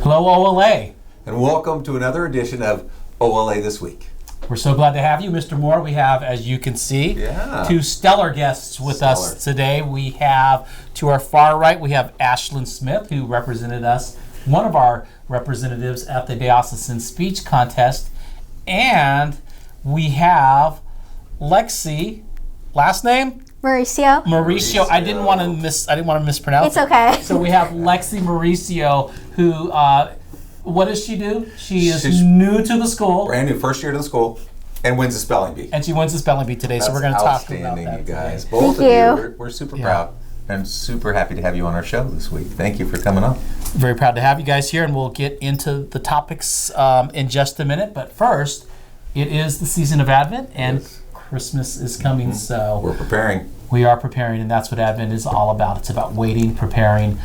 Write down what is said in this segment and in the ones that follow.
Hello, OLA. And welcome to another edition of OLA This Week. We're so glad to have you, Mr. Moore. We have, as you can see, two stellar guests with us today. We have, to our far right, we have Ashlyn Smith, who represented us, one of our representatives at the Diocesan Speech Contest. And we have Lexi, last name? Mauricio. I didn't want to mispronounce It's okay. So we have Lexi Mauricio, who, what does she do? She's new to the school. Brand new, first year to the school, and wins the spelling bee. And she wins the spelling bee today, That's so we're going to talk about outstanding, that you guys. today. Both Thank of you. you, we're super proud and super happy to have you on our show this week. Thank you for coming on. Very proud to have you guys here, and we'll get into the topics in just a minute. But first, it is the season of Advent, and Christmas is coming, so We're preparing. we are preparing, and that's what Advent is all about. It's about waiting, preparing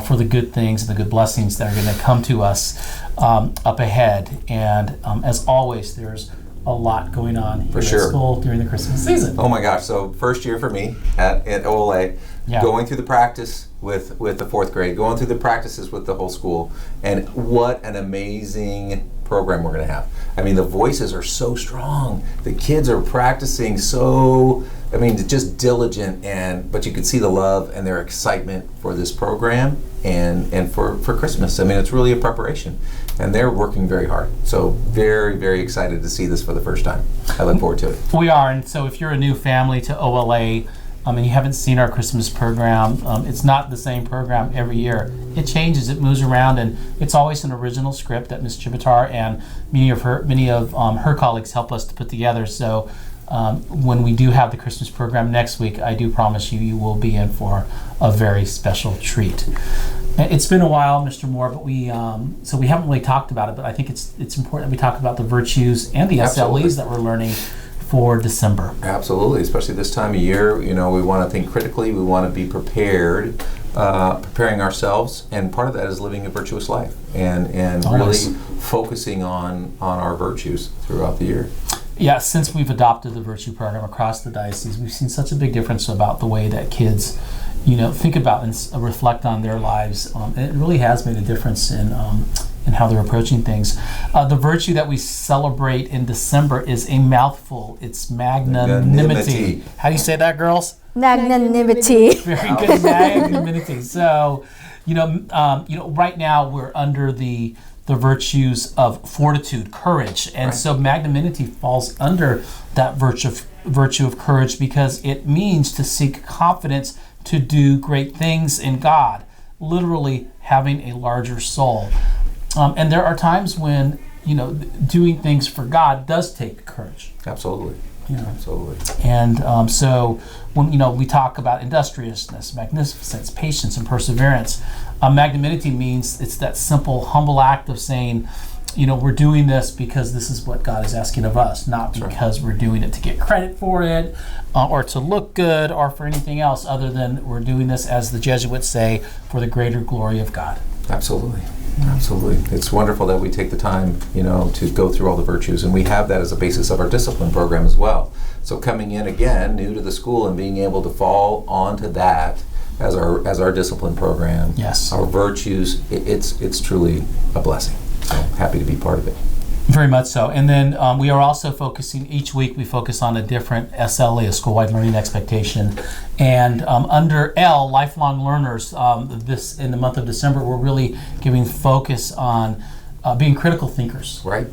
for the good things and the good blessings that are going to come to us up ahead. And as always, there's a lot going on here at school during the Christmas season. Oh my gosh, so first year for me at OLA, going through the practice with the fourth grade, going through the practices with the whole school, and what an amazing program we're going to have. I mean, the voices are so strong. The kids are practicing so, I mean, just diligent, but you can see the love and their excitement for this program and for Christmas. I mean, it's really a preparation, and they're working very hard. So very, very excited to see this for the first time. I look forward to it. We are, and so if you're a new family to OLA, and you haven't seen our Christmas program, it's not the same program every year. It changes, it moves around, and it's always an original script that Ms. Chivitar and many of her colleagues help us to put together. So when we do have the Christmas program next week, I do promise you will be in for a very special treat. It's been a while, Mr. Moore, but we haven't really talked about it, but I think it's important that we talk about the virtues and the SLEs that we're learning for December. Absolutely, especially this time of year. You know, we want to think critically. We want to be prepared, preparing ourselves, and part of that is living a virtuous life and really focusing on our virtues throughout the year. Yeah, since we've adopted the Virtue Program across the diocese, we've seen such a big difference about the way that kids, think about and reflect on their lives. It really has made a difference in how they're approaching things. The virtue that we celebrate in December is a mouthful. It's magnanimity. How do you say that, girls? Magnanimity. Very good, magnanimity. So, right now we're under the virtues of fortitude, courage, and so magnanimity falls under that virtue of courage because it means to seek confidence to do great things in God, literally having a larger soul. And there are times when, doing things for God does take courage. Absolutely. Absolutely. And so when, we talk about industriousness, magnificence, patience, and perseverance, magnanimity means it's that simple, humble act of saying, we're doing this because this is what God is asking of us, not because we're doing it to get credit for it or to look good or for anything else other than we're doing this, as the Jesuits say, for the greater glory of God. Absolutely. Absolutely. It's wonderful that we take the time, to go through all the virtues, and we have that as a basis of our discipline program as well. So coming in again, new to the school, and being able to fall onto that as our discipline program, our virtues, it's truly a blessing. So happy to be part of it. Very much so. And then we are also focusing, each week we focus on a different SLE, a school-wide learning expectation. And under L, lifelong learners, this in the month of December, we're really giving focus on being critical thinkers. Right.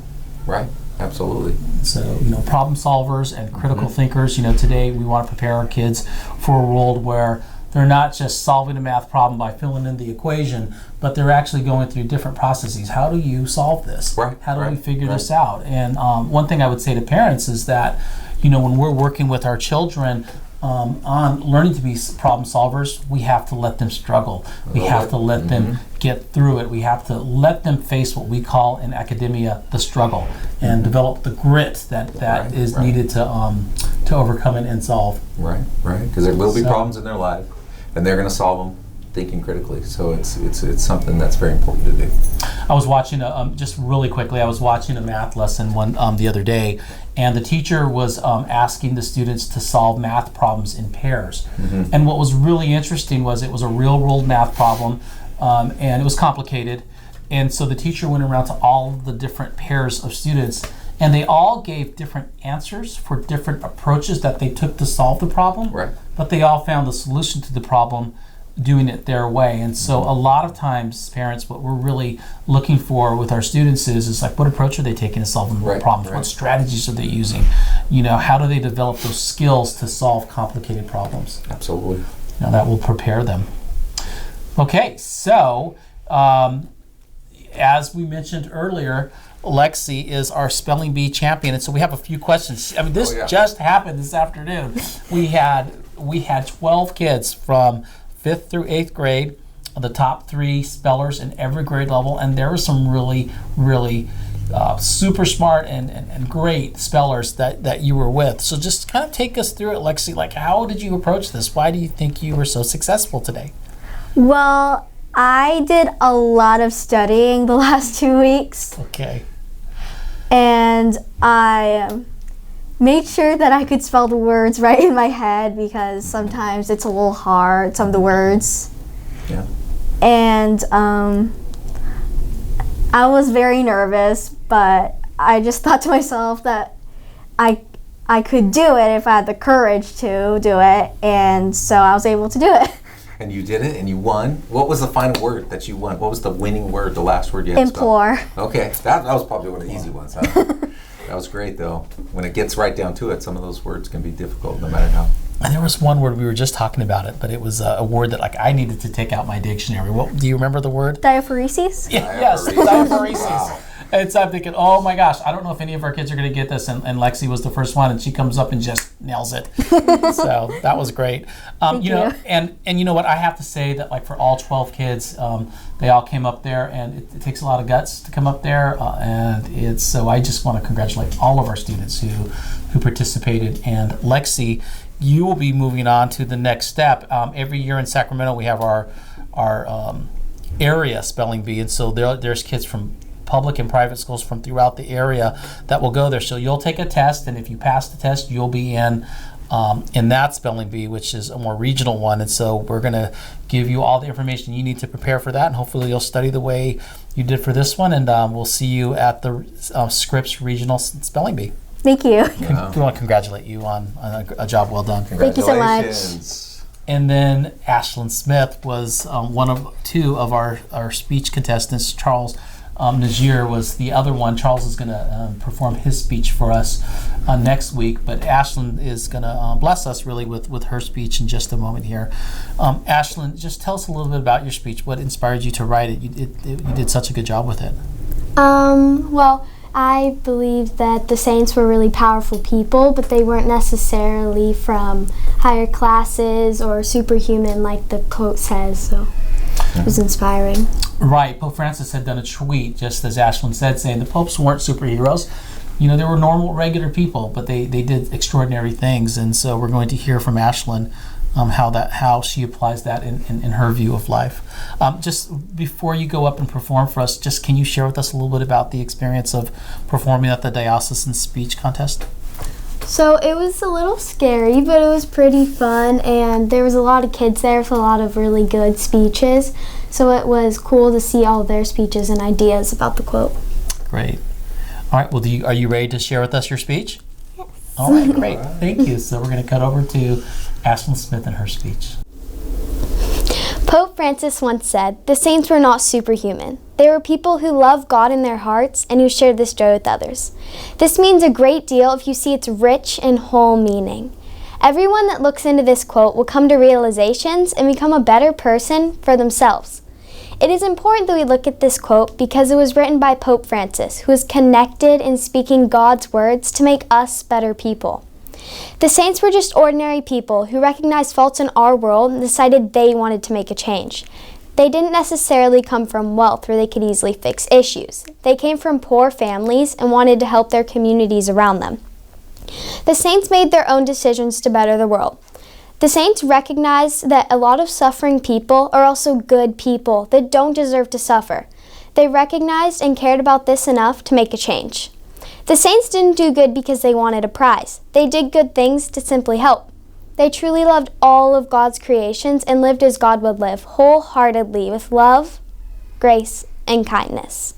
Absolutely. So, problem solvers and critical thinkers. Today we want to prepare our kids for a world where they're not just solving a math problem by filling in the equation, but they're actually going through different processes. How do you solve this? How do we figure this out? And one thing I would say to parents is that, when we're working with our children on learning to be problem solvers, we have to let them struggle. We have to let them get through it. We have to let them face what we call in academia the struggle and develop the grit that is needed to overcome it and solve. Right. Because there will be problems in their life, and they're going to solve them thinking critically. So it's something that's very important to do. I was watching just really quickly. I was watching a math lesson the other day, and the teacher was asking the students to solve math problems in pairs. And what was really interesting was it was a real-world math problem, and it was complicated. And so the teacher went around to all the different pairs of students, and they all gave different answers for different approaches that they took to solve the problem. Right. But they all found the solution to the problem doing it their way. And so a lot of times, parents, what we're really looking for with our students is like, what approach are they taking to solving the problems? What strategies are they using? How do they develop those skills to solve complicated problems? Absolutely. That will prepare them. Okay, so as we mentioned earlier, Lexi is our Spelling Bee Champion, and so we have a few questions. I mean, this just happened this afternoon. We had 12 kids from 5th through 8th grade, the top 3 spellers in every grade level, and there were some really, really super smart and great spellers that you were with. So just kind of take us through it, Lexi. Like, how did you approach this? Why do you think you were so successful today? Well, I did a lot of studying the last 2 weeks. Okay. And I made sure that I could spell the words right in my head, because sometimes it's a little hard, some of the words. Yeah. And I was very nervous, but I just thought to myself that I could do it if I had the courage to do it, and so I was able to do it. And you did it, and you won. What was the final word that you won? What was the winning word, the last word you had to spell? Implore. Okay, that was probably one of the easy ones, huh? That was great, though. When it gets right down to it, some of those words can be difficult, no matter how. And there was one word, we were just talking about it, but it was a word that I needed to take out my dictionary. What, do you remember the word? Diaphoresis? Yes, diaphoresis. Wow. And so I'm thinking, oh my gosh, I don't know if any of our kids are going to get this. And Lexi was the first one, and she comes up and just nails it. So that was great. Thank you. And you know what? I have to say that for all 12 kids, they all came up there, and it takes a lot of guts to come up there. So I just want to congratulate all of our students who participated. And Lexi, you will be moving on to the next step. Every year in Sacramento, we have our area spelling bee, and so there's kids from public and private schools from throughout the area that will go there. So you'll take a test, and if you pass the test, you'll be in that spelling bee, which is a more regional one. And so we're going to give you all the information you need to prepare for that, and hopefully you'll study the way you did for this one. And we'll see you at the Scripps Regional Spelling Bee. Thank you. We want to congratulate you on a job well done. Thank you so much. And then Ashlyn Smith was one of 2 of our speech contestants. Charles Najir was the other one. Charles is going to perform his speech for us next week, but Ashlyn is going to bless us really with her speech in just a moment here. Ashlyn, just tell us a little bit about your speech. What inspired you to write it? You did such a good job with it. Well, I believe that the saints were really powerful people, but they weren't necessarily from higher classes or superhuman like the quote says, so it was inspiring. Right. Pope Francis had done a tweet, just as Ashlyn said, saying the popes weren't superheroes. They were normal, regular people, but they did extraordinary things. And so we're going to hear from Ashlyn how she applies that in her view of life. Just before you go up and perform for us, just can you share with us a little bit about the experience of performing at the Diocesan Speech Contest? So it was a little scary, but it was pretty fun, and there was a lot of kids there with a lot of really good speeches. So it was cool to see all their speeches and ideas about the quote. Great. All right, well, are you ready to share with us your speech? Yes. All right, great. Thank you. So we're going to cut over to Ashlyn Smith and her speech. Pope Francis once said, "The saints were not superhuman. They were people who love God in their hearts and who shared this joy with others. This means a great deal if you see its rich and whole meaning. Everyone that looks into this quote will come to realizations and become a better person for themselves. It is important that we look at this quote because it was written by Pope Francis, who is connected in speaking God's words to make us better people. The saints were just ordinary people who recognized faults in our world and decided they wanted to make a change. They didn't necessarily come from wealth where they could easily fix issues. They came from poor families and wanted to help their communities around them. The saints made their own decisions to better the world. The saints recognized that a lot of suffering people are also good people that don't deserve to suffer. They recognized and cared about this enough to make a change. The saints didn't do good because they wanted a prize. They did good things to simply help. They truly loved all of God's creations and lived as God would live, wholeheartedly with love, grace, and kindness.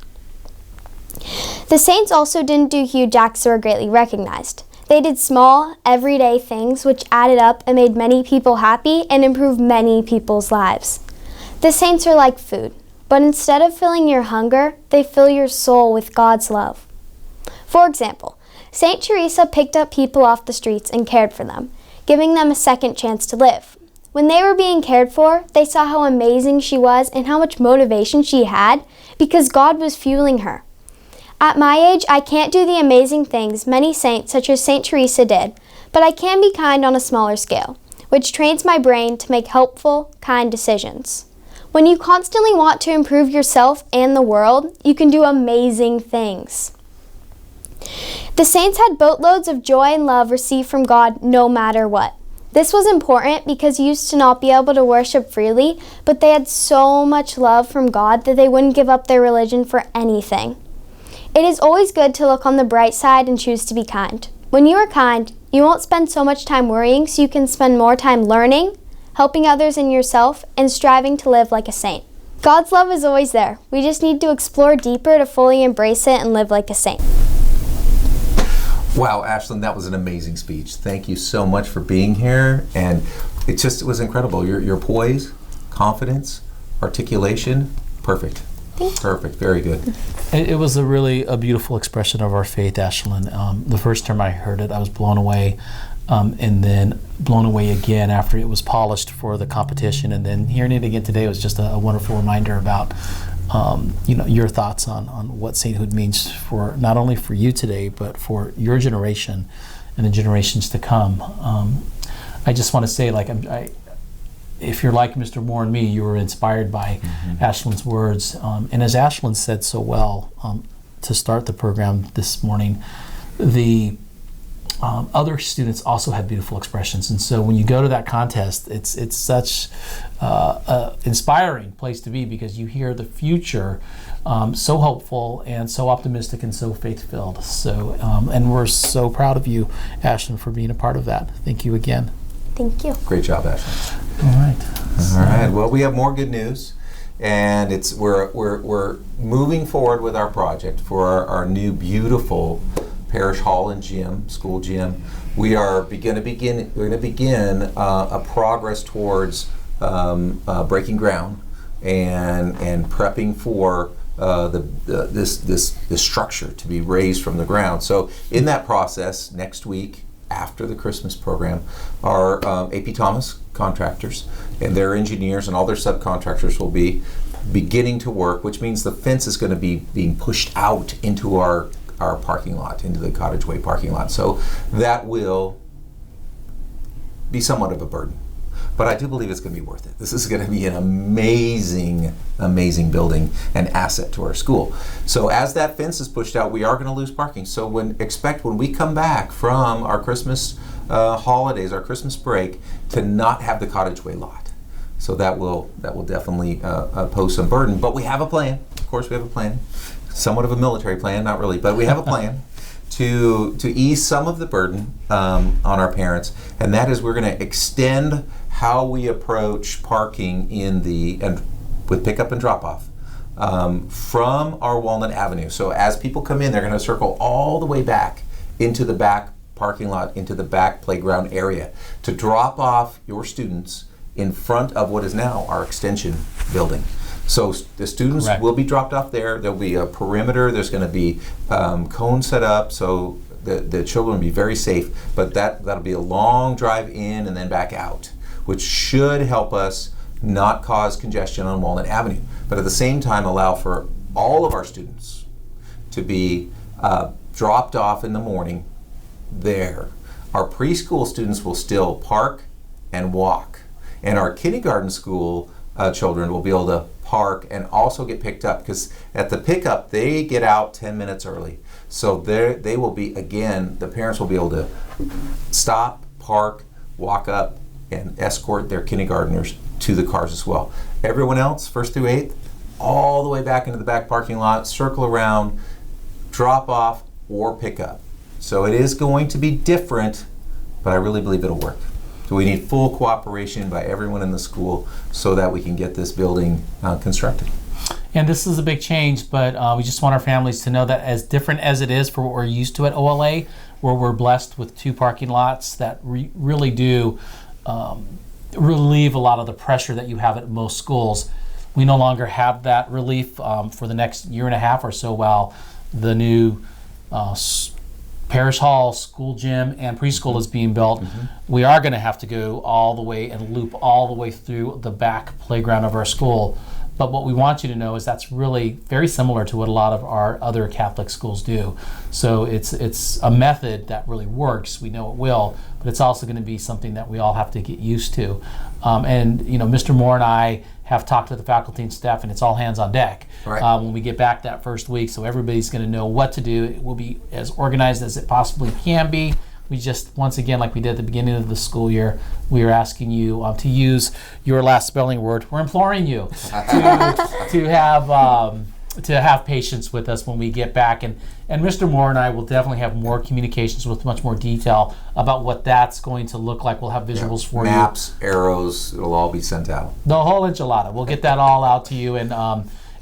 The saints also didn't do huge acts that were greatly recognized. They did small, everyday things which added up and made many people happy and improved many people's lives. The saints are like food, but instead of filling your hunger, they fill your soul with God's love. For example, Saint Teresa picked up people off the streets and cared for them, giving them a second chance to live. When they were being cared for, they saw how amazing she was and how much motivation she had because God was fueling her. At my age, I can't do the amazing things many saints such as Saint Teresa did, but I can be kind on a smaller scale, which trains my brain to make helpful, kind decisions. When you constantly want to improve yourself and the world, you can do amazing things. The saints had boatloads of joy and love received from God no matter what. This was important because you used to not be able to worship freely, but they had so much love from God that they wouldn't give up their religion for anything. It is always good to look on the bright side and choose to be kind. When you are kind, you won't spend so much time worrying, so you can spend more time learning, helping others and yourself, and striving to live like a saint. God's love is always there. We just need to explore deeper to fully embrace it and live like a saint. Wow, Ashlyn, that was an amazing speech. Thank you so much for being here. And it was incredible. Your poise, confidence, articulation, perfect. Perfect, very good. It was a beautiful expression of our faith, Ashlyn. The first time I heard it, I was blown away, and then blown away again after it was polished for the competition. And then hearing it again today was just a wonderful reminder about your thoughts on what sainthood means for not only for you today, but for your generation and the generations to come. I just want to say, if you're like Mr. Moore and me, you were inspired by Ashlyn's words. And as Ashlyn said so well to start the program this morning, the other students also had beautiful expressions. And so when you go to that contest, it's such an inspiring place to be because you hear the future so hopeful and so optimistic and so faith-filled. So, and we're so proud of you, Ashlyn, for being a part of that. Thank you again. Thank you. Great job, Ashlyn. All right. All right. Well, we have more good news, and we're moving forward with our project for our new beautiful parish hall and gym, school gym. We are going to begin a progress towards breaking ground and prepping for this structure to be raised from the ground. So in that process, next week, after the Christmas program, our AP Thomas contractors and their engineers and all their subcontractors will be beginning to work, which means the fence is going to be being pushed out into our parking lot, into the Cottage Way parking lot. So that will be somewhat of a burden. But I do believe it's going to be worth it. This is going to be an amazing, amazing building and asset to our school. So as that fence is pushed out, we are going to lose parking. So when we come back from our Christmas holidays, our Christmas break, to not have the Cottage Way lot. So that will definitely pose some burden. But we have a plan. Of course, we have a plan. Somewhat of a military plan, not really, but we have a plan to ease some of the burden on our parents, and that is we're going to extend how we approach parking with pickup and drop off from our Walnut Avenue. So as people come in, they're going to circle all the way back into the back parking lot, into the back playground area to drop off your students in front of what is now our extension building. So the students will be dropped off there. There'll be a perimeter. There's going to be cones set up so the children will be very safe. But that'll be a long drive in and then back out, which should help us not cause congestion on Walnut Avenue. But at the same time, allow for all of our students to be dropped off in the morning there. Our preschool students will still park and walk. And our kindergarten school children will be able to park and also get picked up, because at the pickup they get out 10 minutes early. So they will be, again, the parents will be able to stop, park, walk up, and escort their kindergartners to the cars as well. Everyone else, 1st through 8th, all the way back into the back parking lot, circle around, drop off, or pick up. So it is going to be different, but I really believe it'll work. So we need full cooperation by everyone in the school so that we can get this building constructed. And this is a big change, but we just want our families to know that as different as it is for what we're used to at OLA, where we're blessed with 2 parking lots that really do relieve a lot of the pressure that you have at most schools. We no longer have that relief for the next year and a half or so while the new parish hall, school gym, and preschool is being built. We are going to have to go all the way and loop all the way through the back playground of our school. But what we want you to know is that's really very similar to what a lot of our other Catholic schools do. So it's a method that really works. We know it will, but it's also going to be something that we all have to get used to. And Mr. Moore and I have talked to the faculty and staff, and it's all hands on deck when we get back that first week. So everybody's going to know what to do. It will be as organized as it possibly can be. We just, once again, like we did at the beginning of the school year, we are asking you to use your last spelling word. We're imploring you to have patience with us when we get back. And Mr. Moore and I will definitely have more communications with much more detail about what that's going to look like. We'll have visuals for Maps, arrows, it'll all be sent out. The whole enchilada. We'll get that all out to you. And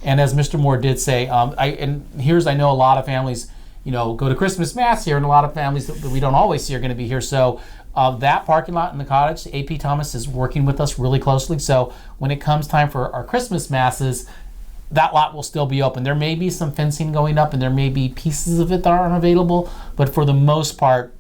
as Mr. Moore did say, I know a lot of families go to Christmas Mass here, and a lot of families that we don't always see are going to be here. So that parking lot in the cottage, AP Thomas is working with us really closely. So when it comes time for our Christmas Masses, that lot will still be open. There may be some fencing going up, and there may be pieces of it that aren't available, but for the most part,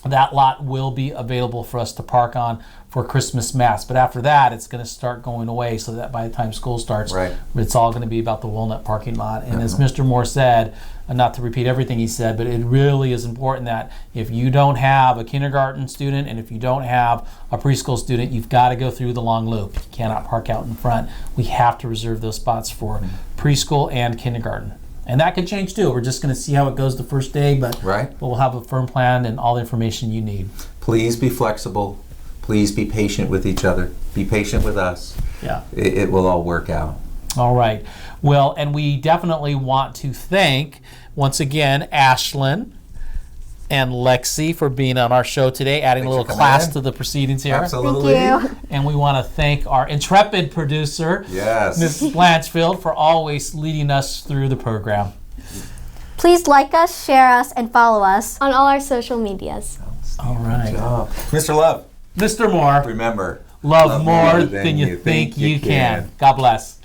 that lot will be available for us to park on for Christmas Mass. But after that, it's going to start going away, so that by the time school starts, it's all going to be about the Walnut parking lot. And as Mr. Moore said, not to repeat everything he said, but it really is important that if you don't have a kindergarten student and if you don't have a preschool student, you've got to go through the long loop. You cannot park out in front. We have to reserve those spots for preschool and kindergarten. And that could change too. We're just going to see how it goes the first day, but we'll have a firm plan and all the information you need. Please be flexible. Please be patient with each other. Be patient with us. Yeah. It will all work out. All right. Well, and we definitely want to thank, once again, Ashlyn and Lexi for being on our show today, adding a little class to the proceedings here. Absolutely. Thank you. And we want to thank our intrepid producer, Mrs. Blanchfield, for always leading us through the program. Please like us, share us, and follow us on all our social medias. All right. Mr. Love. Mr. Moore. Remember, love more than you think you can. God bless.